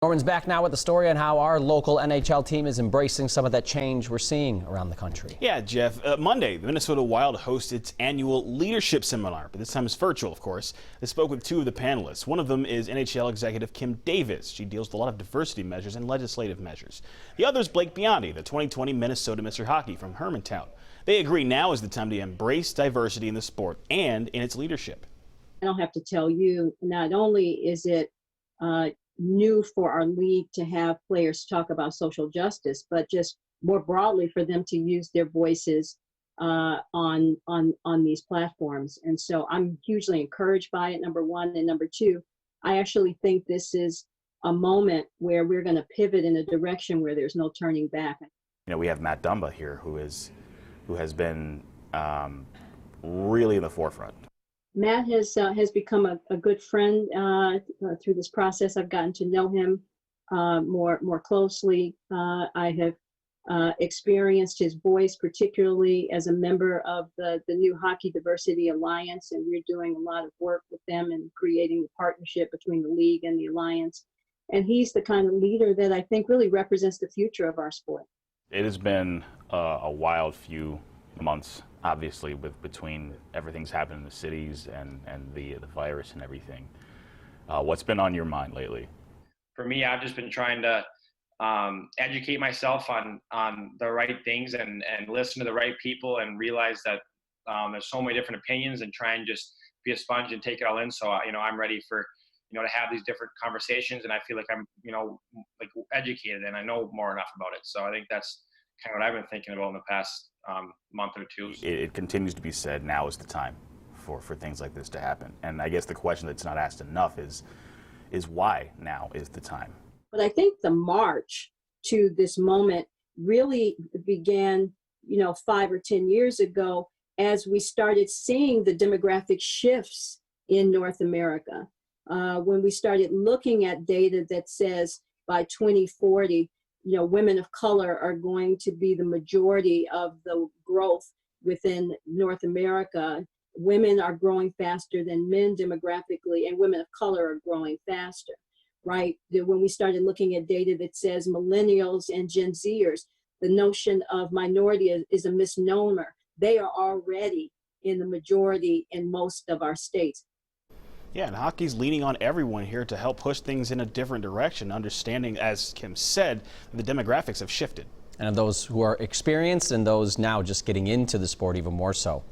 Norman's back now with the story on how our local NHL team is embracing some of that change we're seeing around the country. Yeah, Jeff. Monday, the Minnesota Wild hosted its annual leadership seminar, but this time it's virtual, of course. They spoke with two of the panelists. One of them is NHL executive Kim Davis. She deals with a lot of diversity measures and legislative measures. The other is Blake Biondi, the 2020 Minnesota Mr. Hockey from Hermantown. They agree now is the time to embrace diversity in the sport and in its leadership. I don't have to tell you, not only is it new for our league to have players talk about social justice, but just more broadly for them to use their voices on these platforms. And so I'm hugely encouraged by it, number one. And number two, I actually think this is a moment where we're going to pivot in a direction where there's no turning back. You know, we have Matt Dumba here, who has been really in the forefront. Matt has become a good friend through this process. I've gotten to know him more closely. I have experienced his voice, particularly as a member of the new Hockey Diversity Alliance, and we're doing a lot of work with them and creating the partnership between the league and the alliance. And he's the kind of leader that I think really represents the future of our sport. It has been a wild few months, obviously, between everything's happened in the cities and the virus and everything. What's been on your mind lately? For me, I've just been trying to educate myself on the right things and listen to the right people and realize that there's so many different opinions, and try and just be a sponge and take it all in. So I'm ready for to have these different conversations, and I feel like I'm like educated and I know more enough about it. So I think that's kind of what I've been thinking about in the past month or two. It continues to be said now is the time for things like this to happen. And I guess the question that's not asked enough is why now is the time? But I think the march to this moment really began, 5 or 10 years ago, as we started seeing the demographic shifts in North America. When we started looking at data that says by 2040, women of color are going to be the majority of the growth within North America. Women are growing faster than men demographically, and women of color are growing faster, right? When we started looking at data that says millennials and Gen Zers, the notion of minority is a misnomer. They are already in the majority in most of our states. Yeah, and hockey's leaning on everyone here to help push things in a different direction, understanding, as Kim said, the demographics have shifted. And of those who are experienced and those now just getting into the sport even more so.